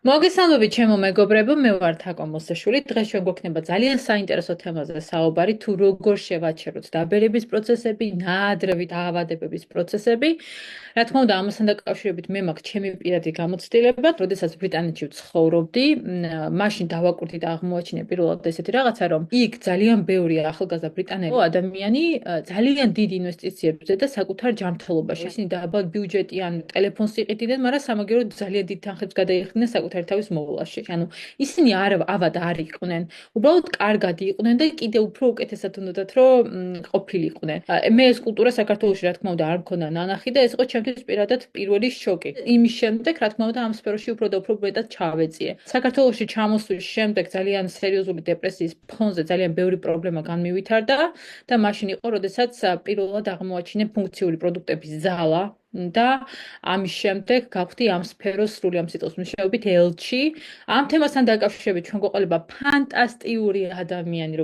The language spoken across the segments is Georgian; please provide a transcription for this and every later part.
მოგესალმებით, ჩემო მეგობრებო, მე ვარ თაკო მოსეშვილი. დღეს ჩვენ გვექნება ძალიან საინტერესო თემაზე საუბარი, თუ როგორ შევაჩეროთ დაბერების პროცესები, ნაადრევი დაავადებების პროცესები. რა თქმა უნდა, ამასთან დაკავშირებით მე მაქვს ჩემი პირადი გამოცდილება, როდესაც ბრიტანეთში ვცხოვრობდი, მაშინ დავაკვირდი და აღმოაჩინე პირველად ესეთი რაღაცა, რომ იქ ძალიან ბევრი ახალგაზრდა ბრიტანელი ადამიანი ძალიან დიდ ინვესტიციებზე და საკუთარ ჯანმრთელობაში. ისინი დაბალ ბიუჯეტიან ტელეფონს იყიდდნენ, მაგრამ სამაგიეროდ ძალიან დიდ თანხებს გადაიხდნენ საკუთარ თავის მოვლაში. ანუ ისინი ავად არ იყვნენ, უბრალოდ კარგად იყვნენ და კიდე უფრო უკეთესად უნდათ რომ ყოფილიყვნენ. მე ეს კულტურა საქართველოში რა თქმა უნდა არ მქონდა ნანახი და ეს იყო ჩემთვის პირადად პირველი შოკი. იმის შემდეგ რა თქმა უნდა ამ სფეროში უფრო და უფრო მეტად ჩავეწიე. საქართველოში ჩამოსვლის შემდეგ ძალიან სერიოზული დეპრესიის ფონზე ძალიან ბევრი პრობლემა განმივითარდა და მაშინ იყო, როდესაც პირველად აღმოაჩინე ფუნქციური პროდუქტების ზალა და ამის შემდეგ გავხდი ამ სფეროს სრული ამ სიტყვის მნიშვნელობით ელჩი. ამ თემასთან დაკავშირებით ჩვენ გვეყოლება ფანტასტიკური ადამიანი,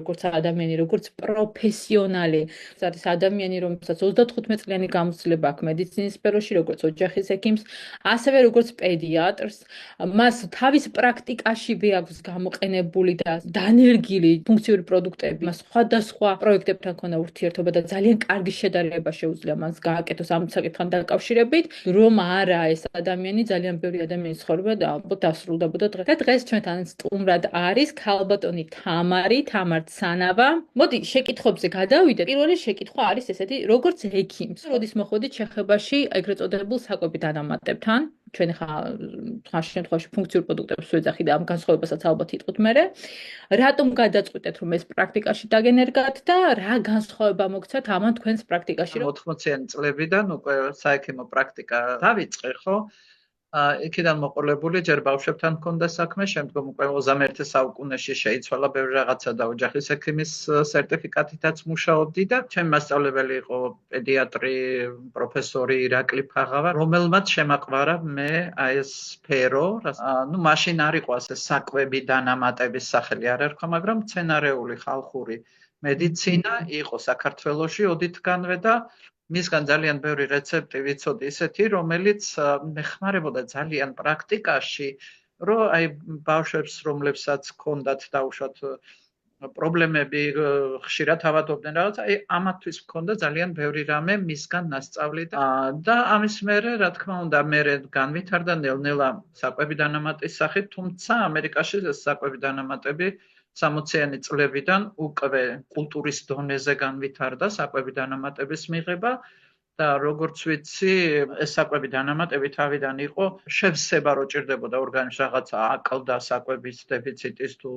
როგორც პროფესიონალი. ეს არის ადამიანი, რომელსაც 35 წლიანი გამოცდილება აქვს მედიცინის სფეროში, როგორც ოჯახის ექიმს, ასევე როგორც პედიატრს. მას თავის პრაქტიკაშივე აქვს გამოყენებული და დანერგილი ფუნქციური პროდუქტები, მას სხვადასხვა პროექტებთან ქონა ურთიერთობა და ძალიან კარგი შედარება შეუძლია მას გააკეთოს ამ საკითხთან დაკავშირებით, რომ არა ეს ადამიანი ძალიან ბევრი ადამიანის ცხოვრება და ალბათ დასრულდებოდა დღეს. და დღეს ჩვენთან სტუმრად არის ქალბატონი თამარ ცანავა. მოდი შეკითხვებზე გადავიდეთ. პირველი შეკითხვა არის ესეთი, როგორც ექიმს, როდის მოხვედით შეხებაში ეგრეთ წოდებულ საკვები დანამატებთან? ჩვენ ხარ შემთხვევაში ფუნქციურ პროდუქტებს ვეძახი და ამ განსხვავებასაც ალბათ იტყვით მერე. რატომ გადაწყვიტეთ რომ ეს პრაქტიკაში დაგენერგათ და რა განსხვავება მოგცათ ამან თქვენს პრაქტიკაში? 80-იანი წლებიდან უკვე საექიმო პრაქტიკა დავიწყე, ხო? იქიდან მოყოლებული ჯერ ბავშვებთან მქონდა საქმე, შემდგომ უკვე 21 საუკუნეში შეიცვალა ბევრი რაღაცა და ოჯახის ექიმის სერტიფიკატითაც მუშაობდი და ჩემი მასწავლებელი იყო პედიატრი პროფესორი ირაკლი ფაღავა, რომელმაც შემაყვარა მე აი ეს სფერო, მაშინ არ იყო ასე საკვები დანამატების სახელი არ ერქვა, მაგრამ მცენარეული ხალხური მედიცინა იყო საქართველოში ოდითგანვე და მისგან ძალიან ბევრი რეცეპტი ვიცოდი ისეთი, რომელიც მეხმარებოდა ძალიან პრაქტიკაში, რომ აი ბავშვებს, რომლებსაც ჰქონდათ დაუშვათ პრობლემები, ხშირად ავადობდნენ რაღაც, აი ამათთვის მქონდა ძალიან ბევრი რამე მისგან ნასწავლი და ამის მერე, რა თქმა უნდა, მერე განვითარდა ნელ-ნელა საკვები დანამატის სახით, თუმცა ამერიკაში ეს საკვები დანამატები 60-იანი წლებიდან უკვე კულტურის დონეზე განვითარდა საკვები დანამატების მიღება და როგორც ვიცი, ეს საკვები დანამატები თავიდან იყო შევსება რო ჭირდებოდა ორგანიზმს რაღაცა აკლდა საკვების დეფიციტის თუ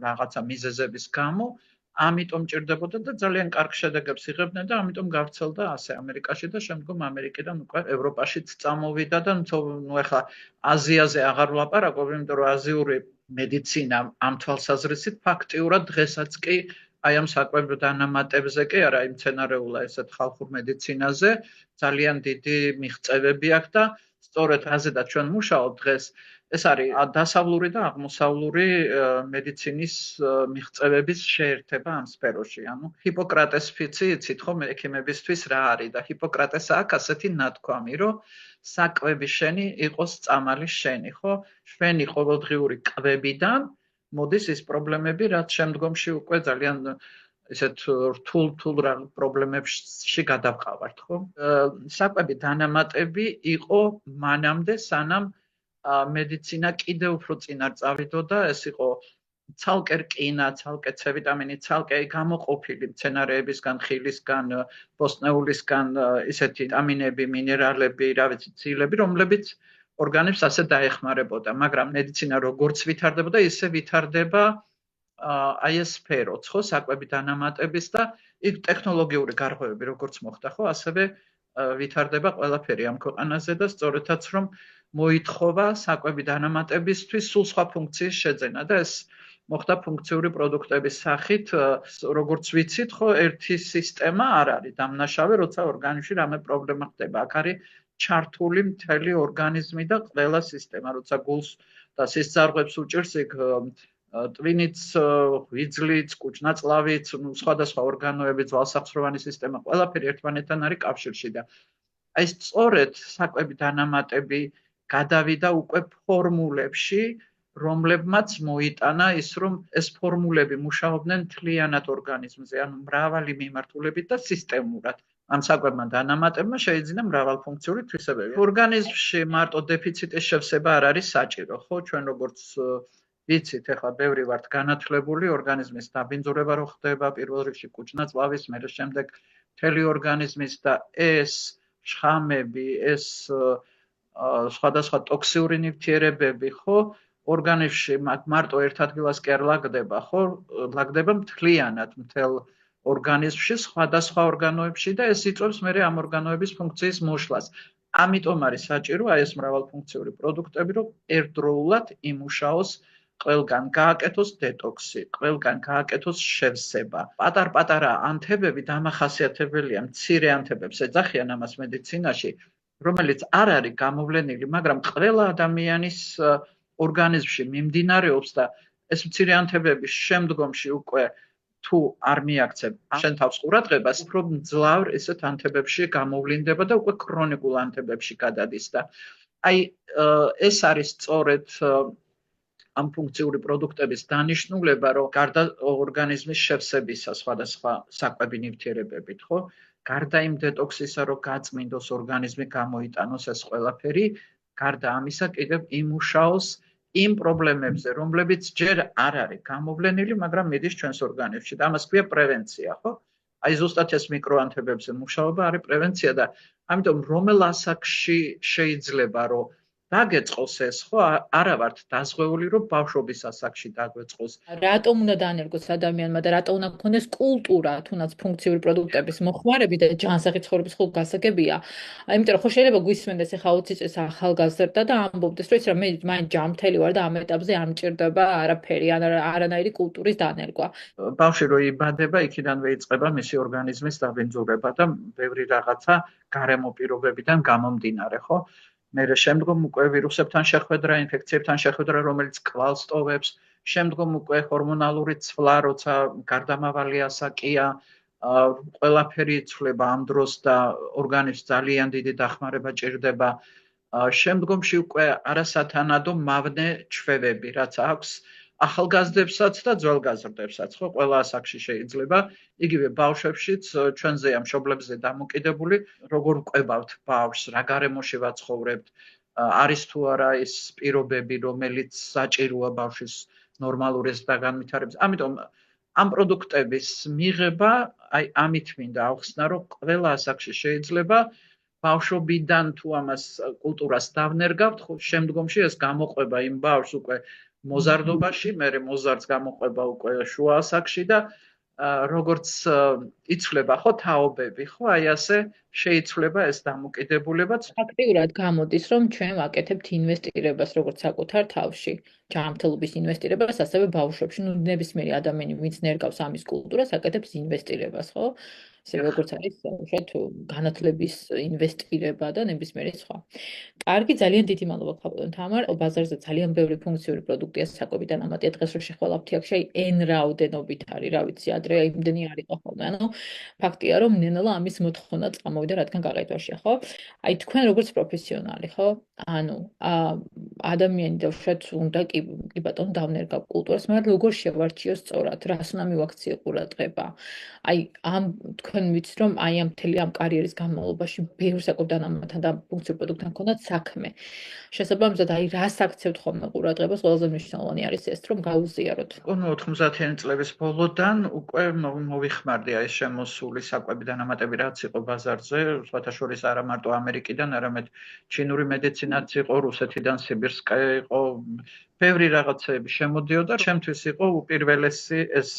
რაღაცა მიზეზების გამო, ამიტომ ჭირდებოდა და ძალიან კარგ შედეგებს იღებდნენ და ამიტომ გავრცელდა ასე ამერიკაში და შემდგომ ამერიკიდან უკვე ევროპაშიც წამოვიდა და ნუ ეხლა აზიაზე აღარ ვლაპარაკობ, იმიტომ რომ აზიური მედიცინა ამ თვალსაზრისით ფაქტიურად დღესაც კი აი ამ საკვები დანამატებზე კი არა, იმ მცენარეულა ესეთ ხალხურ მედიცინაზე ძალიან დიდი მიღწევები აქვს და სწორედ აზედაც ჩვენ მუშაობთ დღეს. ეს არის დასავლური და აღმოსავლური მედიცინის მიღწევების შეერთება ამ სფეროში. ანუ ჰიპოკრატეს ფიცი იცით ხო ექიმებისთვის რა არის და ჰიპოკრატეს აქვს ასეთი ნათქვამი, რომ საკვები შენი იყოს წამალი შენი, ხო? შვენი ყოველდღიური კვებიდან მოდის ის პრობლემები, რაც შემდგომში უკვე ძალიან ესეთ რთულ პრობლემებში გადავყავართ, ხო? საკვები დანამატები იყო მანამდე, სანამ მედიცინა კიდევ უფრო წინარ წავიდოდა, ეს იყო ცალკე რკინა, ცალკე C ვიტამინი, ცალკე გამოყოფილი მცენარეებისგან, ხილისგან, ბოსტნეულისგან ისეთი ვიტამინები, მინერალები, რა ვიცი, ცილები, რომლებიც ორგანიზმს ასე დაეხმარებოდა, მაგრამ მედიცინა როგორც ვითარდებოდა, ისე ვითარდება აი ეს სფეროც, ხო, საკვები დანამატების და იქ ტექნოლოგიური გარღვევები როგორც მოხდა, ხო, ასევე ვითარდება ყველაფერი ამ ქვეყანაზე და სწორედაც რომ მოითხოვა საკვები დანამატებისთვის სულ სხვა ფუნქციის შეძენა და ეს მოხდა ფუნქციური პროდუქტების სახით, როგორც ვიცით, ხო, ერთი სისტემა არ არის დამნაშავე, როცა ორგანიზმში რამე პრობლემა ხდება. აქ არის ჩართული მთელი ორგანიზმი და ყველა სისტემა, როცა გულს და სისხლძარღვებს უჭირს იქ ტვინიც, ღვიძლიც, კუჭნაწლავიც, სხვადასხვა ორგანოები, ძვალსახსროვანი სისტემა, ყველაფერი ერთმანეთთან არის კავშირში და აი სწორედ საკვები დანამატები გადავიდა უკვე ფორმულებში, რომლებმაც მოიტანა ის, რომ ეს ფორმულები მუშაობდნენ მთლიანად ორგანიზმზე, ანუ მრავალი მიმართულებით და სისტემურად. ამ საკვებმა დანამატებმა შეიძინა მრავალფუნქციური თვისებები. ორგანიზმში მარტო დეფიციტის შევსება არ არის საჭირო, ხო? ჩვენ როგორც ვიცით, ახლა ბევრი ვართ განათლებული, ორგანიზმის დაბინძურება რო ხდება, პირველ რიგში კუჭნაწლავის, მერე შემდეგ მთელი ორგანიზმის და ეს შხამები, ეს სხვადასხვა ტოქსიური ნივთიერებები, ხო? ორგანიზმში მარტო ერთ ადგილას კი არ ლაგდება, ხო? ლაგდება მთლიანად მთელ ორგანიზმში, სხვადასხვა ორგანოებში და ეს იწვევს მერე ამ ორგანოების ფუნქციის მოშლას. ამიტომ არის საჭირო აი ეს მრავალფუნქციური პროდუქტები, რომ ერთდროულად იმუშაოს, ყველგან გააკეთოს დეტოქსი, ყველგან გააკეთოს შევსება. პატარ-პატარა ანთებები დამახასიათებელია, მცირე ანთებებს ეძახიან ამას მედიცინაში, რომელიც არ არის გამოვლენილი, მაგრამ ყველა ადამიანის ორგანიზმში მიმდინარეობს და ეს მცირე ანთებები შემდგომში უკვე თუ არ მიაქცევ შენ თავს ყურადღებას, უფრო მძლავრ ესეთ ანთებებში გამოვლინდება და უკვე ქრონიკულ ანთებებში გადადის და აი ეს არის სწორედ ამ ფუნქციური პროდუქტების დანიშნულება, რომ გარდა ორგანიზმის შევსებისა სხვადასხვა საკვები ნივთიერებებით, ხო? გარდა იმ დეტოქსისა, რომ გაწმინდოს ორგანიზმი, გამოიტანოს ეს ყველაფერი, გარდა ამისა კიდევ იმუშაოს იმ პრობლემებზე, რომლებიც ჯერ არ არის გამოვლენილი, მაგრამ მიდის ჩვენს ორგანიზმში და ამას ქვია პრევენცია, ხო? აი ზუსტად ეს მიკროანთებებზე მუშაობა არის პრევენცია და ამიტომ რომელ ასაკში შეიძლება რომ დაგეწყოს ეს, ხო? არა ვართ დაზღვეული, რომ ბავშვობის ასაკში დაგვეწყოს. რატომ უნდა დაანერგოს ადამიანმა და რატომ უნდა გქონდეს კულტურა, თუნდაც ფუნქციური პროდუქტების მოხმარები და ჯანსაღი ცხოვრების ხულგასაგებია. იმიტომ რომ ხო შეიძლება გვისმენდეს ახლა 20 წლის ახალგაზრდა და ამბობდეს, რომ იცი რა, მე მაინც ჯანმრთელი ვარ და ამ ეტაპზე არ მჭირდება არაფერი, არანაირი კულტურის დანერგვა. ბავშვი რო იბადება, იქიდანვე იწყება მისი ორგანიზმის დაბინძურება და ბევრი რაღაცა გარემო პირობებიდან გამომდინარე, ხო? მერე შემდგომ უკვე ვირუსებთან შეხვედრა, ინფექციებთან შეხვედრა, რომელიც კვალს ტოვებს, შემდგომ უკვე ჰორმონალური ცვლა, როცა გარდამავალი ასაკია, ყველაფერი იცვლება ამ დროს და ორგანიზმს ძალიან დიდი დახმარება ჭირდება. შემდგომში უკვე არასათანადო მავნე ჩვევები, რაც აქვს ახალგაზრდებსაც და ძველგაზრდებსაც, ხო, ყველა ასაკში შეიძლება, იგივე ბავშვებშიც, ჩვენზეა მშობლებზე დამოკიდებული, როგორ ვყვებავთ ბავშვს, რა გარემოში ვაცხოვრებთ, არის თუ არა ის პირობები, რომელიც საჭიროა ბავშვის ნორმალური ზრდაგანვითარების. ამიტომ ამ პროდუქტების მიღება, აი ამით მინდა ავხსნა, რომ ყველა ასაკში შეიძლება ბავშვობიდან თუ ამას კულტურას დავნერგავთ, ხო, შემდგომში ეს გამოყვება იმ ბავშვს უკვე მოზარდობაში, მერე მოზარდს გამოყვება უკვე შუა ასაკში და როგორც იცვლება ხო თაობები, ხო, აი ასე შეიცვლება ეს დამოკიდებულებაც. აქტიურად გამოდის, რომ ჩვენ ვაკეთებთ ინვესტირებას როგორც საკუთარ თავში, ჯანმრთელობის ინვესტირებას, ასევე ბავშვებში. ნუ ნებისმიერი ადამიანი, ვინც ნერგავს ამის კულტურას, აკეთებს ინვესტირებას, ხო? ესე როგორც არის უშუალოდ განათლების ინვესტირება და ნებისმიერი სხვა. კარგი, ძალიან დიდი მადლობა ქალბატონ თამარ. ბაზარზე ძალიან ბევრი ფუნქციური პროდუქტია საკვები დანამატია. დღეს რო შეხვალავთ აქ, n რაოდენობით არის, რა ვიცი, ადრე იმდენი არ იყო ხოლმე. ანუ ფაქტია, რომ ნელა ამის მოთხოვნა წამოვიდა, რადგან გაყიდვაშია, ხო? აი თქვენ როგორც პროფესიონალი, ხო? ანუ ადამიანი და უშუალოდ უნდა კი ბატონო დავნერგავ კულტურას, მაგრამ როგორ შევარჩიო სწორად, რას უნდა მივაქციო ყურადღება? აი ამ თქვენ ვიცით, რომ აი ამ მთელი ამ კარიერის განმავლობაში ბევრ საკვებ დანამატთან და ფუნქციურ პროდუქტთან ჰქონდათ საქმე. შესაბამისად, აი რას აქცევთ ხოლმე ყურადღებას, ყველაზე მნიშვნელოვანი არის ეს, რომ გაუზიაროთ. 90-იანი წლების ბოლოდან უკვე მოვიხმარდი ეს შემოსული საკვები დანამატები, რაც იყო ბაზარზე, სხვათა შორის არა მარტო ამერიკიდან, არამედ ჩინური მედიცინაც იყო, რუსეთიდან, სიბირსკაია იყო, ბევრი რაღაცები შემოდიოდა. ჩემთვის იყო უპირველესი ეს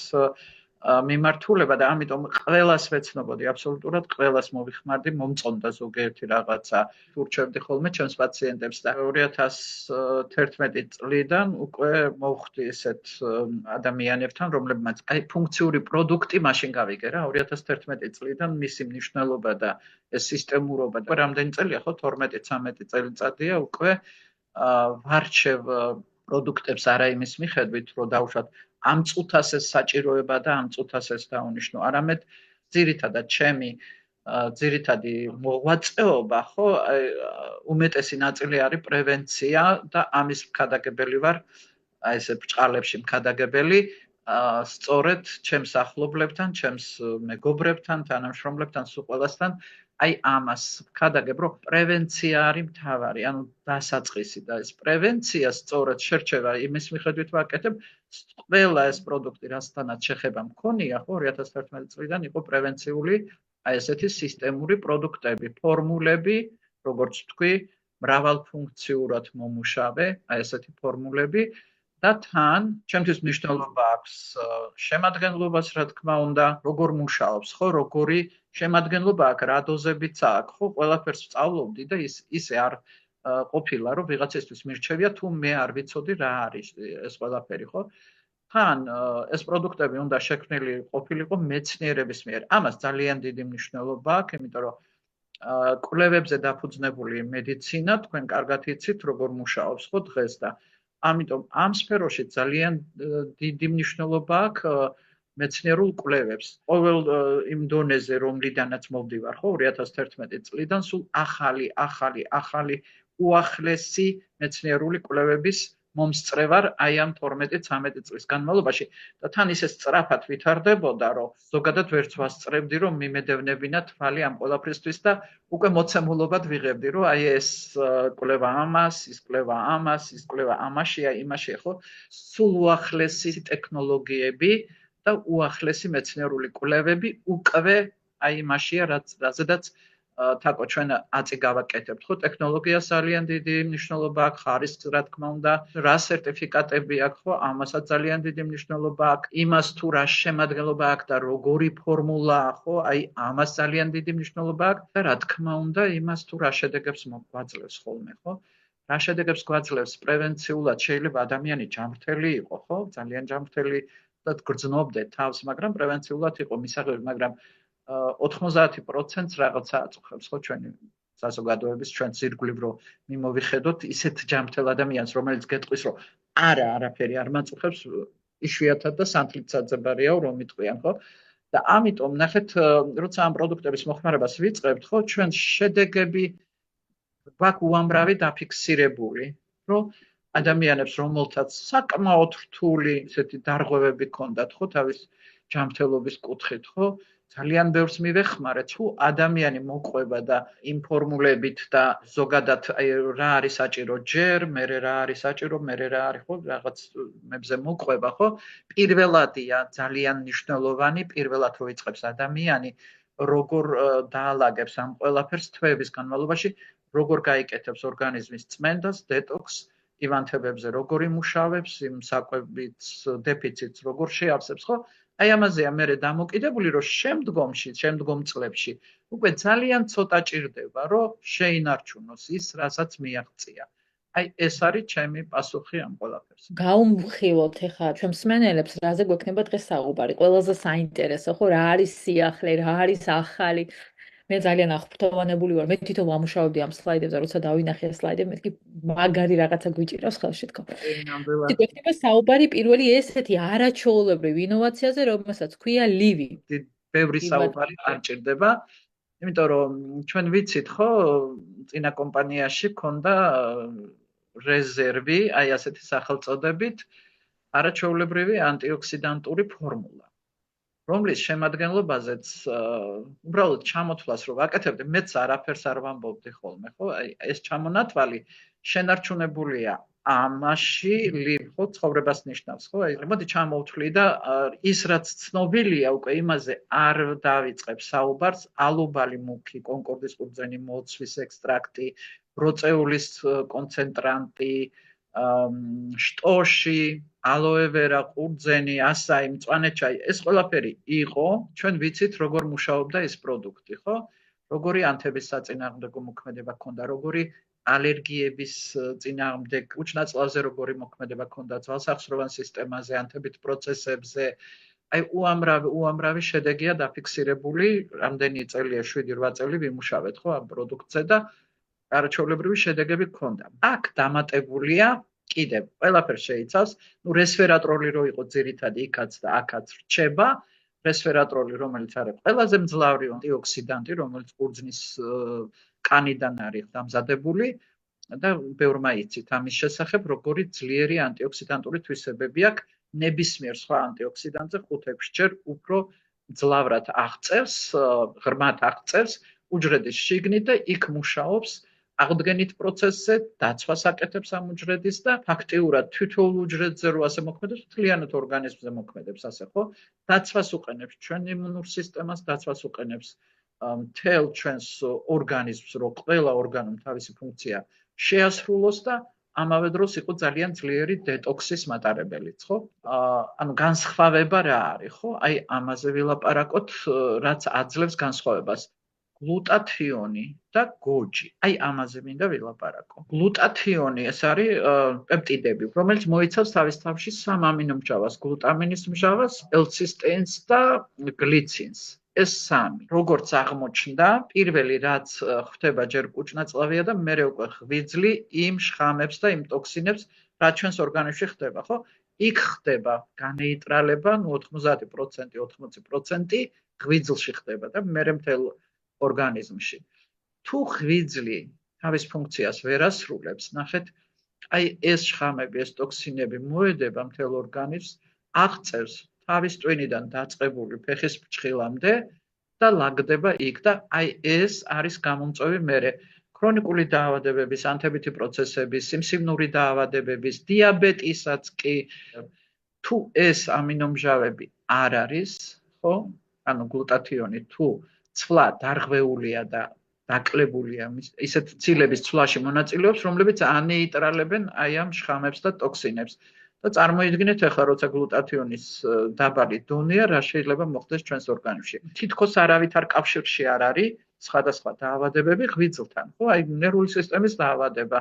მიმართულება და ამიტომ ყველას ვეცნობოდი, აბსოლუტურად ყველას მოვიხმარდი, მომწონდა ზოგიერთი რაღაცა. ურჩევდი ხოლმე ჩემს პაციენტებს და 2011 წლიდან უკვე მოვხვდი ესეთ ადამიანებთან, რომლებმაც აი ფუნქციური პროდუქტი მაშინ გავიგე რა, 2011 წლიდან მისი მნიშვნელობა და ეს სისტემურობა და რამდენი წელია ხო, 12-13 წელიწადია უკვე ვარჩევ პროდუქტებს არა იმის მიხედვით, რომ დავუშვათ ამ წუთას ეს საჭიროება და ამ წუთას ეს დაუნიშნო, არამედ ძირითადად ჩემი ძირითადი მოღვაწეობა, ხო, უმეტესი ნაწილი არის პრევენცია და ამის მქადაგებელი ვარ, აი ესე ბჭყალებში მქადაგებელი, სწორედ ჩემს ახლობლებთან, ჩემს მეგობრებთან, თანამშრომლებთან, სულ ყველასთან, აი ამას ვქადაგებ, რომ პრევენცია არის მთავარი, ანუ დასაწყისი და ეს პრევენცია სწორედ შერჩევა იმის მიხედვით ვაკეთებ, ყველა ეს პროდუქტი, რასთანაც შეხება მქონია, ხო, 2011 წლიდან იყო პრევენციული აი ესეთი სისტემური პროდუქტები, ფორმულები, როგორც ვთქვი, მრავალფუნქციურად მომუშავე, აი ესეთი ფორმულები და თან ჩემთვის მნიშვნელობა აქვს შემადგენლობას, რა თქმა უნდა, როგორ მუშაობს, ხო, როგორი შემადგენლობა აქვს, რა დოზებიც აქვს, ხო, ყველაფერს ვსწავლობდი და ისე არ ყოფილა, რომ ვიღაცისთვის მირჩევია, თუ მე არ ვიცოდი რა არის ეს ყველაფერი, ხო? თან ეს პროდუქტები უნდა შექმნილი ყოფილიყო მეცნიერების მიერ. ამას ძალიან დიდი მნიშვნელობა აქვს, იმიტომ რომ კვლევებზე დაფუძნებული მედიცინა, თქვენ კარგად იცით, როგორ მუშაობს, ხო, დღეს და ამიტომ ამ სფეროში ძალიან დიდი მნიშვნელობა აქვს მეცნიერულ კვლევებს. ყოველ იმ დონეზე, რომლიდანაც მოვდივარ, ხო, 2011 წლიდან სულ ახალი უახლესი მეცნიერული კვლევების მომსწრევარ აი ამ 12-13 წლის განმავლობაში და თან ისე სწრაფად ვითარდებოდა, რომ ზოგადად ვერც ვასწრებდი, რომ მიმედევნებინა თვალი ამ ყველაფრისთვის და უკვე მოცემულობად ვიღებდი, რომ აი ეს კვლევა ამას, ის კვლევა ამას, ის კვლევა ამაშია, იმაშია, ხო? სულ უახლესი ტექნოლოგიები და უახლესი მეცნიერული კვლევები უკვე აი იმაშია, რაზედაც თაკო ჩვენ აწი გავაკეთებთ, ხო, ტექნოლოგიას ძალიან დიდი მნიშვნელობა აქვს, ხარისხს, რა თქმა უნდა, რა სერტიფიკატები აქვს, ხო, ამასაც ძალიან დიდი მნიშვნელობა აქვს, იმას თუ რა შემადგენლობა აქვს და როგორი ფორმულაა, ხო, აი ამას ძალიან დიდი მნიშვნელობა აქვს და რა თქმა უნდა, იმას თუ რა შედეგებს გვაძლევს ხოლმე, ხო? რა შედეგებს გვაძლევს პრევენციულად, შეიძლება ადამიანი ჯანმრთელი იყო, ხო, ძალიან ჯანმრთელი და გრძნობდე თავს, მაგრამ პრევენციულად იყო მისაღები, მაგრამ 90% რაღაცა აწუხებს, ხო, ჩვენი საზოგადოების, ჩვენ ზირგვლივ რო მიმოვიხედოთ ისეთ ჯანმრთელ ადამიანს, რომელიც გეტყვის, რომ არაფერი არ მაწუხებს, იშვიათად და სანთლიცაძებარიაო რომ მიტყვიან, ხო? და ამიტომ ნახეთ, როცა ამ პროდუქტების მოხმარებას ვიწყებთ, ხო, ჩვენ შედეგები გვაქვს უამრავი დაფიქსირებული, რომ ადამიანებს, რომელთაც საკმაოდ რთული ესეთი დარღვევები ჰქონდათ, ხო, თავის ჯანმრთელობის კუთხით, ხო, ძალიან ბევრს მივეხმარეთ, თუ ადამიანი მოყვება და იმ ფორმულებით და ზოგადად რა არის საჭირო ჯერ, მერე რა არის საჭირო, მერე რა არის, ხო, რაღაც მებზე მოყვება, ხო? პირველადია ძალიან მნიშვნელოვანი, პირველად რო იწყებს ადამიანი, როგორ დაალაგებს ამ ყველაფერს თვეების განმავლობაში, როგორ გაიკეთებს ორგანიზმის წმენდას, დეტოქსს, ივანთებებზე როგორ იმუშავებს, იმ საკვების დეფიციტს როგორ შეავსებს, ხო? აი ამაზეა მე დამოკიდებული, რომ შემდგომ წლებში უკვე ძალიან ცოტა ჭირდება, რომ შეინარჩუნოს ის, რასაც მიაღწია. აი ეს არის ჩემი პასუხი ამ ყველაფერს. გაუმხილოთ ახლა ჩვენ მსმენელებს, რაზე გვექნება დღეს საუბარი. ყველაზე საინტერესო, ხო, რა არის სიახლე, რა არის ახალი. მე ძალიან აღფრთოვანებული ვარ. მე თვითონ ვამუშავებდი ამ სლაიდებზე, როცა დავინახე ეს სლაიდები, მეთქი მაგარი რაღაცა გვიჭირავს ხელში თქო. გვექნება საუბარი პირველი ესეთი არაჩვეულებრივ ინოვაციაზე, რომელსაც ქვია ლივი. ბევრი საუბარი არ ჭირდება, იმიტომ რომ ჩვენ ვიცით, ხო, წინა კომპანიაში ქონდა რეზერვი, აი ასეთი სახელწოდებით, არაჩვეულებრივი ანტიოქსიდანტური ფორმულა, რომლის შემადგენლობაზეც უბრალოდ ჩამოთვლას რო ვაკეთებდი, მეც არაფერს არ ვამბობდი ხოლმე, ხო? აი ეს ჩამონათვალი შენარჩუნებულია ამაში, ხო, ცხოვრებას ნიშნავს, ხო? აი მოდი ჩამოვთვლი და ის რაც ცნობილია უკვე იმაზე არ დავიწყებ საუბარს, ალუბალი მუქი, კონკორდის ყურძენი, მოცვის ექსტრაქტი, ბროწეულის კონცენტრანტი, შტოში, ალოევერა, ყურძენი, ასაი, მწვანე ჩაი, ეს ყველაფერი იყო, ჩვენ ვიცით როგორ მუშაობდა ეს პროდუქტი, ხო? როგორი ანთების საწინააღმდეგო მოქმედება ჰქონდა, როგორი ალერგიების წინააღმდეგ, უჩნაწლავზე როგორი მოქმედება ჰქონდა, ძვალსახსროვან სისტემაზე, ანთებით პროცესებზე. აი უამრავი შედეგია დაფიქსირებული, რამდენი წელია, 7-8 წელი ვიმუშავეთ, ხო, ამ პროდუქტზე და არაჩვეულებრივი შედეგები ჰქონდა. აქ დამატებულია კიდევ ყველაფერს შეიცავს, ნუ რესვერატროლი რო იყო ძირითადი იქაც და აქაც რჩება, რესვერატროლი, რომელიც არის ყველაზე მძლავრი ანტიოქსიდანტი, რომელიც ყურძნის კანიდან არის დამზადებული და ბევრმა იცით ამის შესახებ, როგორი ძლიერი ანტიოქსიდანტური თვისებები აქვს ნებისმიერ სხვა ანტიოქსიდანტზე 5-6 ჯერ უფრო ძლავრად აღწევს, ღრმად აღწევს უჯრედის შიგნით და იქ მუშაობს აღდგენით პროცესზე, დაცვას აკეთებს ამ უჯრედის და ფაქტიურად თითოეულ უჯრედზე რო ასე მოქმედებს, მთლიანად ორგანიზმზე მოქმედებს ასე, ხო? დაცვას უყენებს ჩვენ იმუნურ სისტემას, დაცვას უყენებს მთელ ჩვენს ორგანიზმს, რომ ყველა ორგანომ თავისი ფუნქცია შეასრულოს და ამავე დროს იყო ძალიან ძლიერი დეტოქსის მატარებელიც, ხო? ანუ განსხვავება რა არის, ხო? აი ამაზე ვილაპარაკოთ, რაც აძლევს განსხვავებას. გლუტათიონი და გოჯი. აი ამაზე მინდა ვილაპარაკო. გლუტათიონი ეს არის პეპტიდები, რომელიც მოიცავს თავის თავში 3 ამინომჟავას: გლუტამინის მჟავას, L-ცისტეინს და გლიცინს. ეს 3. როგორც აღმოჩნდა, პირველი რაც ხდება ჯერ კუჭნაწლავია და მერე უკვე ღვიძლი იმ შხამებს და იმ ტოქსინებს, რაც ჩვენს ორგანიზმში ხდება, ხო? იქ ხდება განეიტრალება 90%, 80% ღვიძლში ხდება და მერე მთელ ორგანიზმში. თუ ღვიძლი თავის ფუნქციას ვერ ასრულებს, ნახეთ, აი ეს შხამები, ეს ტოქსინები მოედება მთელ ორგანიზმს, აღწევს თავის ტვინიდან დაწყებული ფეხის ფრჩხილამდე და ლაგდება იქ და აი ეს არის გამომწვევი მერე ქრონიკული დაავადებების, ანთებითი პროცესების, სიმსივნური დაავადებების, დიაბეტისაც კი. თუ ეს ამინომჟავები არ არის, ხო? ანუ გლუტათიონი თუ ცვლა დარღვეულია და დაკლებულია ისეთ ცილების ცვლაში მონაწილეობს, რომლებიც ანეიტრალებენ აი ამ შხამებს და ტოქსინებს. და წარმოიდგინეთ ახლა, როცა გლუტათიონის დაბალი დონეა, რა შეიძლება მოხდეს ჩვენს ორგანიზმში. თითქოს არავითარ კავშირში არ არის სხვადასხვა დაავადებები ღვიძლთან, ხო? აი ნერვული სისტემის დაავადება,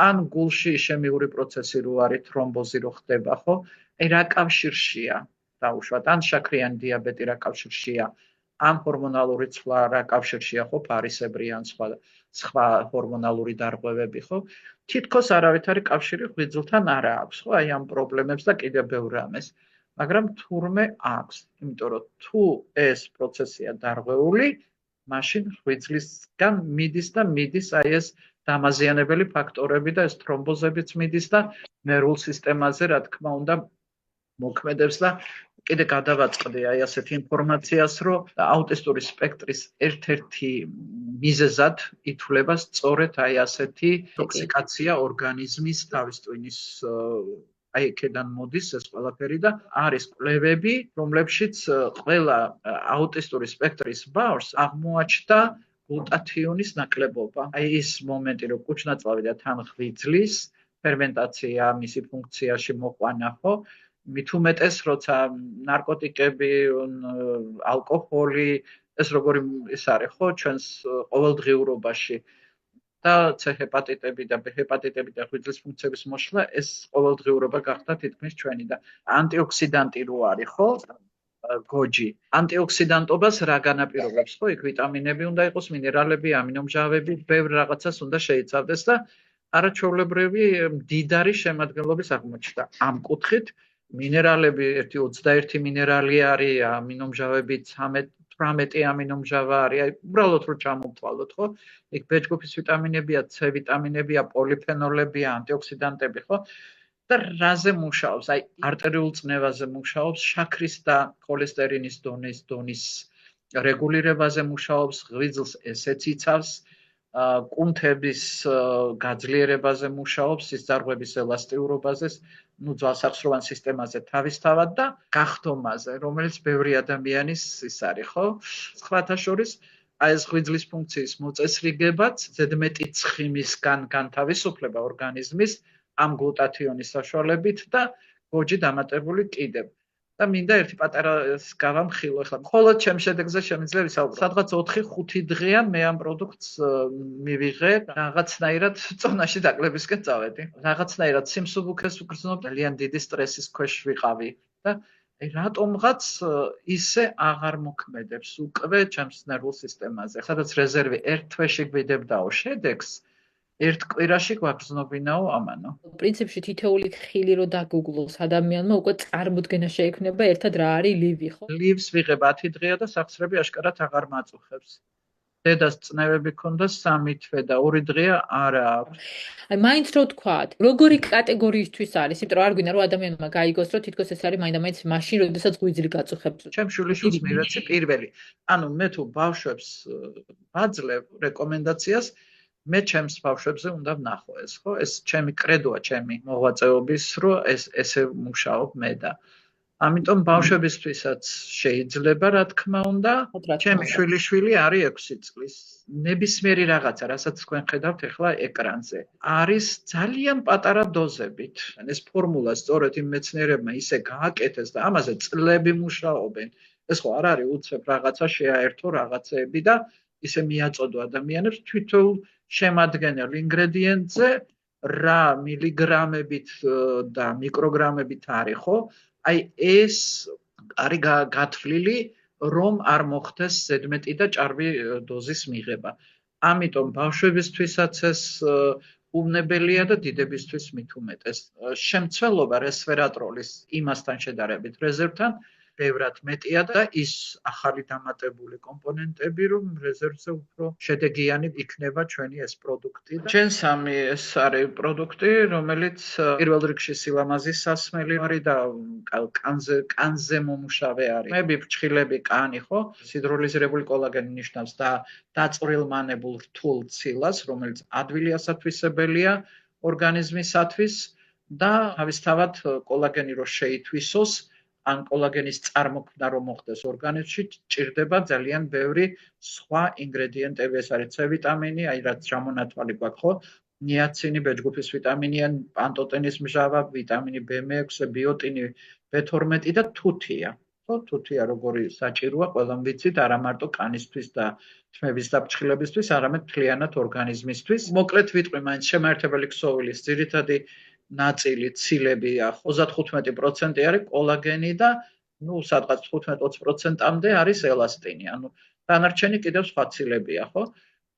ან გულში ისემიური პროცესი რო არის, თრომბოზი რო ხდება, ხო? აი რა კავშირშია დაუშვათ, ან შაქრიანი დიაბეტი რა კავშირშია, ან ჰორმონალური ცვლა რა კავშირშია, ხო, ფარისებრი ან სხვა ჰორმონალური დარღვევები, ხო? თითქოს არავითარი კავშირი ღვიძლთან არ აქვს, ხო? აი ამ პრობლემებს და კიდევ ბევრ რამეს. მაგრამ თურმე აქვს, იმიტომ რომ თუ ეს პროცესია დარღვეული, მაშინ ღვიძლისგან მიდის აი ეს დამაზიანებელი ფაქტორები და ეს თრომბოზებიც მიდის და ნერვულ სისტემაზე, რა თქმა უნდა, მოქმედებს და კიდე გადავაწყდი აი ასეთ ინფორმაციას, რომ აუტისტური სპექტრის ერთ-ერთი მიზეზად ითვლება სწორედ აი ასეთი ტოქსიკაცია ორგანიზმის თავის ტვინის აი აქედან მოდის ეს ყველაფერი და არის კვლევები, რომლებშიც ყველა აუტისტური სპექტრის ბავშვს აღმოაჩნდა გლუტათიონის ნაკლებობა. აი ის მომენტი, რომ კუჭნაწლავი და თან ღვიძლის ფერმენტაცია, მისი ფუნქციაში მოყვანა, ხო? მით უმეტეს, როცა ნარკოტიკები, ალკოჰოლი, ეს როგორი ის არის, ხო, ჩვენს ყოველდღიურობაში და C ჰეპატიტები და B ჰეპატიტები და ღვიძლის ფუნქციების მოშლა, ეს ყოველდღიურობა გახდა თითქმის ჩვენი და ანტიოქსიდანტი რო არის, ხო? გოჯი. ანტიოქსიდანტობას რა განაპირობებს, ხო? იქ ვიტამინები უნდა იყოს, მინერალები, ამინომჟავები, ბევრ რაღაცას უნდა შეიცავდეს და არაჩვეულებრივი მდიდარი შემადგენლობის აღმოჩნდა. ამ კუთხით მინერალები 21 მინერალი არის, ამინომჟავები 18 ამინომჟავა არის, აი უბრალოდ რო ჩამოვთვალოთ, ხო? იქ B ჯგუფის ვიტამინებია, C ვიტამინებია, პოლიფენოლებია, ანტიოქსიდანტები, ხო? და რაზე მუშაობს? აი არტერიულ წნევაზე მუშაობს, შაქრის და ქოლესტერინის დონის რეგულირებაზე მუშაობს, ღვიძლს ესეც იცავს, კუნთების გაძლიერებაზე მუშაობს, სისხლძარღვების ელასტიურობაზე, ძვალსახსროვან სისტემაზე თავისთავად და გახდომაზე, რომელიც ბევრი ადამიანის ის არის, ხო? სხვათა შორის აი ეს ღვიძლის ფუნქციის მოწესრიგებაც ზედმეტი ცხიმისგან განთავისუფლება ორგანიზმის ამ გლუტათიონის საშუალებით და გოჯი დამატებული კიდევ. და მინდა ერთი პატარა გავამხილო ახლა. მხოლოდ ჩემ შედეგზე შემიძლია ვისაუბრო. სადღაც 4-5 დღეა მე ამ პროდუქტს მივიღე, რაღაცნაირად წონაში დაკლებისკენ წავედი. რაღაცნაირად სიმსუბუქეს ვგრძნობ, ძალიან დიდი სტრესის ქვეშ ვიყავი და რატომღაც ისე აღარ მოქმედებს უკვე ჩემს ნერვულ სისტემაზე. სადაც რეზერვი ერთ თვეში გვიდებდაო შედეგს, ერთ კვირაში გვაგრძნობინაო ამანო. პრინციპში თითოეული ხილი რო დაგუგლოს ადამიანმა უკვე წარმოდგენა შეექმნება ერთად რა არის ლივი, ხო? ლივს ვიღებ 10 დღეა და სახსრები აშკარად აღარ მაწუხებს. დედას წნევები ქონდა 3 თვე და 2 დღეა არა აქვს. აი მაინც რო თქვათ, როგორი კატეგორიისთვის არის, იმიტომ რომ არ გვინდა რომ ადამიანმა გაიგოს, რომ თითქოს ეს არის მაინდა-მაინც მაშინ, როდესაც ღვიძლი გაწუხებს. ჩემ შვილიშვილს მივეცი პირველი. ანუ მე თუ ბავშვებს ვაძლევ რეკომენდაციას, მე ჩემს ბავშვებზე უნდა ვნახო ეს, ხო? ეს ჩემი კრედოა, ჩემი მოღვაწეობის, რომ ესე მუშაობ მე და ამიტომ ბავშვებისთვისაც შეიძლება, რა თქმა უნდა, ჩემი შვილიშვილი არის 6 წლის. ნებისმიერი რაღაცა, რასაც თქვენ ხედავთ ახლა ეკრანზე, არის ძალიან პატარა დოზებით. ეს ფორმულა სწორედ იმ მეცნიერებმა ისე გააკეთეს და ამაზე წლები მუშაობენ. ეს ხო არ არის უცებ რაღაცა შეაერთო რაღაცეები და ისე მიაწოდო ადამიანებს თვითონ შემადგენელ ინგრედიენტზე რა მილიგრამებით და მიკროგრამებით არის, ხო? აი ეს არის გათვლილი, რომ არ მოხდეს ზედმეტი და ჭარბი დოზის მიღება. ამიტომ ბავშვებისთვისაც ეს უვნებელია და დიდებისთვის მით უმეტეს. შემცველობა რესვერატროლის იმასთან შედარებით რეზერვთან ბევრად მეტია და ის ახალი დამატებული კომპონენტები, რომ რეზერვზე უფრო შედეგიანი იქნება ჩვენი ეს პროდუქტი. ჯენსამი ეს არის პროდუქტი, რომელიც პირველ რიგში სილამაზის სასმელი არის და კანზე მომუშავე არის. მები, ფრჩხილები, კანი, ხო? ჰიდროლიზირებული კოლაგენი ნიშნავს და დაწვრილმანებულ რთულ ცილას, რომელიც ადვილი ასათვისებელია ორგანიზმისათვის და თავისთავად კოლაგენი რო შეითვისოს, ან კოლაგენის წარმოქმნა რომ მოხდეს ორგანიზმში, ჭირდება ძალიან ბევრი სხვა ინგრედიენტები, ეს არის C ვიტამინი, აი რაც ժամონათვალი გვაქვს, ხო? ნიაცინი, ბეჭდგუფის ვიტამინი, პანტოტენის მჟავა, ვიტამინი B6, ბიოტინი, B12 და თუთია. ხო, თუთია როგორი საჭიროა, ყველამ ვიცით, არა მარტო კანისთვის და თმების და ფრჩხილებისთვის, არამედ მთლიანად ორგანიზმისთვის. მოკლედ ვიტყვი, მაინც შემაერთებელი ქსოვილის ძირითადი ნაწილი ცილები 35% არის კოლაგენი და ნუ სადღაც 15-20%-მდე არის ელასტინი. ანუ დანარჩენი კიდევ სხვა ცილებია, ხო?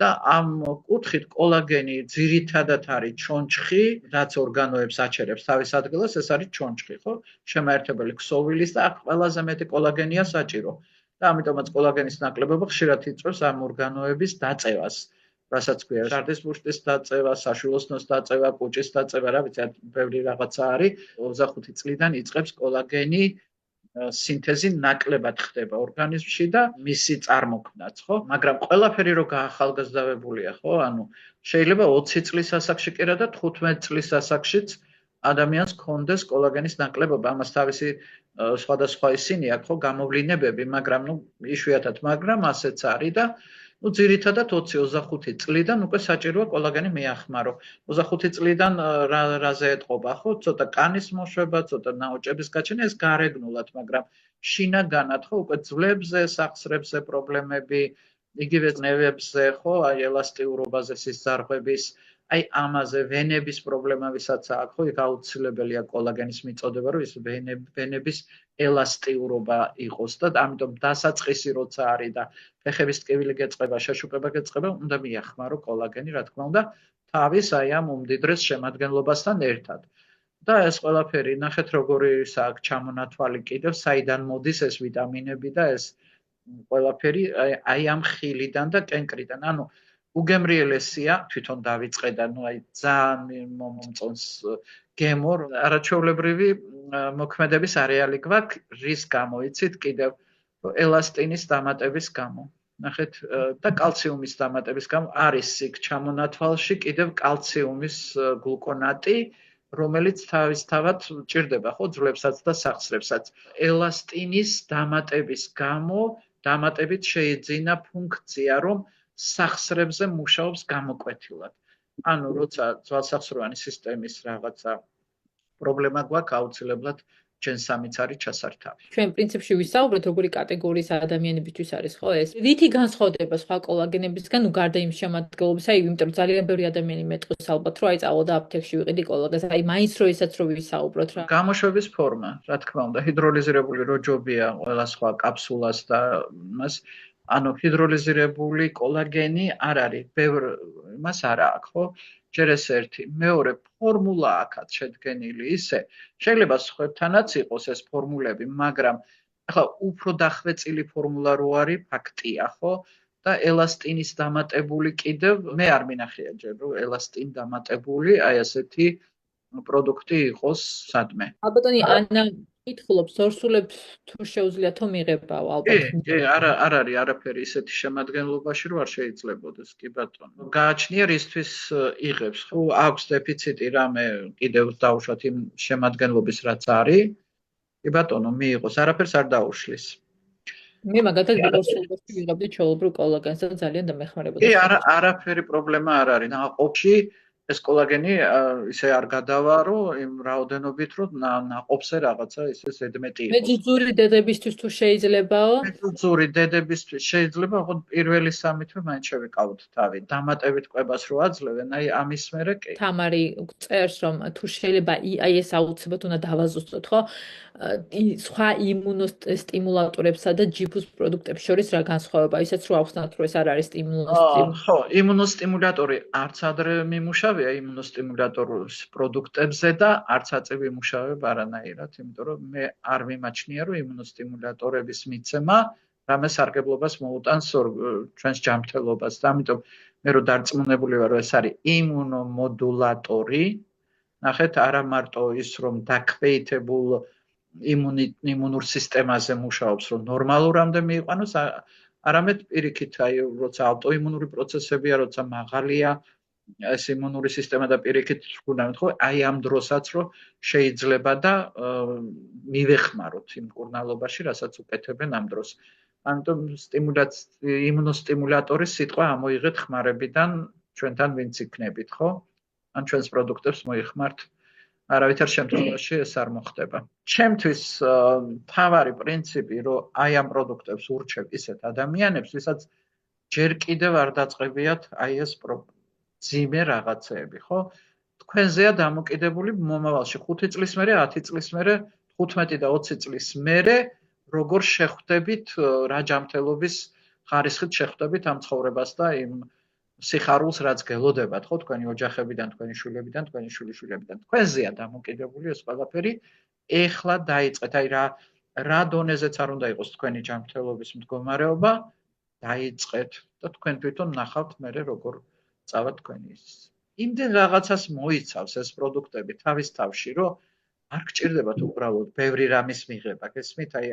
და ამ კუთხით კოლაგენი ძირითადად არის ჩონჩხი, რაც ორგანოებს აჩერებს თავის ადგილას, ეს არის ჩონჩხი, ხო? შემაერთებელი ქსოვილის და აქ ყველაზე მეტი კოლაგენია საჭირო. და ამიტომაც კოლაგენის ნაკლებობა ხშირად იწვევს ამ ორგანოების დაწევას. რასაც ქვია ჟარდის ბუშტის დაწევა, საშვილოსნოს დაწევა, კუჭის დაწევა, რა ვიცი, ბევრი რაღაცა არის. 25 წლიდან იწყებს კოლაგენი სინთეზი ნაკლებად ხდება ორგანიზმში და მისი წარმოქმნაც, ხო? მაგრამ ყველაფერი რო გაახალგაზრდებულია, ხო? ანუ შეიძლება 20 წლის ასაკში კი რა და 15 წლის ასაკშიც ადამიანს კონდეს კოლაგენის ნაკლებობა, ამას თავისი სხვადასხვა ისინი აქვს, ხო, გამოვლინებები, მაგრამ ნუ იშვიათად, მაგრამ ასეც არის და ну ძირითადად 20-25 წლიდან უკვე საჭიროა კოლაგენი მიახმარო. 25 წლიდან რაზე ეტყობა, ხო? ცოტა კანის მოშვება, ცოტა ნაოჭების გაჩენა, ეს გარეგნულად, მაგრამ შინაგანად, ხო, უკვე ძვლებზე, სახსრებზე პრობლემები, იგივე ნერვებზე, ხო, აი ელასტიურობაზე, სიზარღვების, აი ამაზე ვენების პრობლემა ვისაც აქვს, ხო, იქ აუცილებელია კოლაგენის მიწოდება, რომ ის ვენების ელასტიურობა იყოს და ამიტომ დასაწყისი როცა არის და ფეხების ტკივილი გეწყება, შეშუპება გეწყება, უნდა მიახმარო კოლაგენი, რა თქმა უნდა, თავის აი ამ უმდიდრეს შემადგენლობასთან ერთად. და ეს ყველაფერი, ნახეთ როგორი აქვს ჩამონათვალი კიდევ, საიდან მოდის ეს ვიტამინები და ეს ყველაფერი აი ამ ხილიდან და კენკრიდან. ანუ უგემრიელესია, თვითონ დავიწყე და ნუ აი ძალიან მომწონს გემო, არაჩვეულებრივი მოქმედების არეალი გვაქვს, რის გამო იცით კიდევ ელასტინის დამატების გამო. ნახეთ და კალციუმის დამატების გამო არის იქ ჩამონათვალში კიდევ კალციუმის გლუკონატი, რომელიც თავისთავად ჭირდება, ხო, ძვლებსაც და სახსრებსაც. ელასტინის დამატების გამო დამატებით შეიძინა ფუნქცია, რომ სახსრებზე მუშაობს გამოკვეთილად. ანუ როცა ძვალსახსროვანი სისტემის რაღაცა პრობლემა გვაქვს, აუცილებლად ჯენსამიც არის ჩასართავი. ჩვენ პრინციპში ვისაუბრეთ, როგორი კატეგორიის ადამიანებისთვის არის, ხო, ეს? რითი განსხვავდება სხვა კოლაგენებისგან, ну გარდა იმ შემადგენლობისა, იმიტომ რომ ძალიან ბევრი ადამიანი მეტყვის ალბათ, რომ აი წავალ და აფთიაქში ვიყიდი კოლაგენს, აი მაინც რო ისაც რო ვისაუბროთ რა. გამოშვების ფორმა, რა თქმა უნდა, ჰიდროლიზირებული რო ჯობია ყველა სხვა კაფსულას და მას ანუ ჰიდროლიზირებული კოლაგენი არ არის, ბევრ იმას არ აქვს, ხო? ჯერ ეს ერთი, მეორე ფორმულა აქაც შედგენილი ისე, შეიძლება სხვებთანაც იყოს ეს ფორმულები, მაგრამ ახლა უფრო დახვეწილი ფორმულა რო არის, ფაქტია, ხო? და ელასტინის დამატებული კიდევ მე არ მინახია ჯერ რომ ელასტინ დამატებული აი ასეთი პროდუქტი იყოს სადმე. ალბათონი ანა კითხულობს ორსულებს თუ შეუძლია თუ მიღებაო ალბათ. კი, არ არის არაფერი ისეთი შემადგენლობაში რომ არ შეიძლებოდეს, კი ბატონო. გააჩნია რისთვის იღებს, ხო, აქვს დეფიციტი რამე კიდევ დაუშვათ იმ შემადგენლობის რაც არის. კი ბატონო, მიიღოს, არაფერს არ დაუშლის. მე მაგალითად ორსულებში ვიღებდი ჩვეულებრივ კოლაგენს და ძალიან დამეხმარებოდა. კი, არაფერი პრობლემა არ არის. ნაყოფში ეს კოლაგენი ისე არ გადავარო იმ რაოდენობით, რომ ნაყოფზე რაღაცა ისე ზედმეტი მე იყოს. ძუძური დედებისთვის თუ შეიძლებაო? ძუძური დედებისთვის შეიძლება, ოღონდ პირველი სამი თვე მაინც შევიკავოთ თავი. დამატებით კვებას რო აძლევენ, აი ამის მერე კი. თამარი წერს რომ თუ შეიძლება აი ეს აუცილებლად უნდა დავაზუსტოთ, ხო? სხვა იმუნოსტიმულატორებსა და ჯიფუს პროდუქტებს შორის რა განსხვავება? ისეც რო ახსნათ, რომ ეს არ არის სტიმულოსტიმულატორი. ხო, იმუნოსტიმულატორი არც ადრე მიმუშავია იმუნოსტიმულატორის პროდუქტებზე და არც აწევ იმუშავებ არანაირად, იმიტომ რომ მე არ მიმაჩნია, რომ იმუნოსტიმულატორების მიცემა რამე სარგებლობას მოუტანს ჩვენს ჯანმრთელობას და ამიტომ მე რო დარწმუნებული ვარ, რომ ეს არის იმუნომოდულატორი, ნახეთ, არა მარტო ის რომ დაქვეითებულ იმუნურ სისტემაზე მუშაობს, რომ ნორმალურამდე მიიყვანოს, არამედ პირიქით, აი, როცა ავტოიმუნური პროცესებია, როცა მაღალია ეს იმუნური სისტემა და პირიქით ვქონავთ, ხო, აი ამ დროსაც რომ შეიძლება და მივეხმაროთ იმ კურნალობაში, რასაც უკეთებენ ამ დროს. ამიტომ იმუნოსტიმულატორის სიტყვა ამოიღეთ ხმარებიდან ჩვენთან ვინც იქნებით, ხო? ან ჩვენს პროდუქტებს მოიხმართ. არავითარ შემთხვევაში ეს არ მოხდება. ჩემთვის მთავარი პრინციპი, რომ აი ამ პროდუქტებს ურჩევ ისეთ ადამიანებს, ვისაც ჯერ კიდევ არ დაწყებიათ აი ეს ძიმე რაღაცეები, ხო? თქვენზეა დამოკიდებული მომავალში 5 წლის მერე, 10 წლის მერე, 15 და 20 წლის მერე, როგორ შეხვდებით, რა ჯანმრთელობის ხარისხით შეხვდებით ამ ცხოვრებას და იმ სიხარულს რაც გელოდებათ, ხო, თქვენი ოჯახებიდან, თქვენი შვილებიდან, თქვენი შვილიშვილებიდან. თქვენზეა დამოკიდებული ეს ყველაფერი. ეხლა დაიწყეთ, აი რა დონეზეც არ უნდა იყოს თქვენი ჯანმრთელობის მდგომარეობა, დაიწყეთ და თქვენ თვითონ ნახავთ მერე როგორ წავა თქვენი ის. იმდენ რაღაცას მოიცავს ეს პროდუქტები თავის თავში, რომ არ გჭირდებათ უბრალოდ ბევრი რამის მიღება. გესმით, აი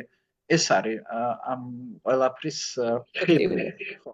ეს არის ამ ყველაფრის ხიბლი, ხო.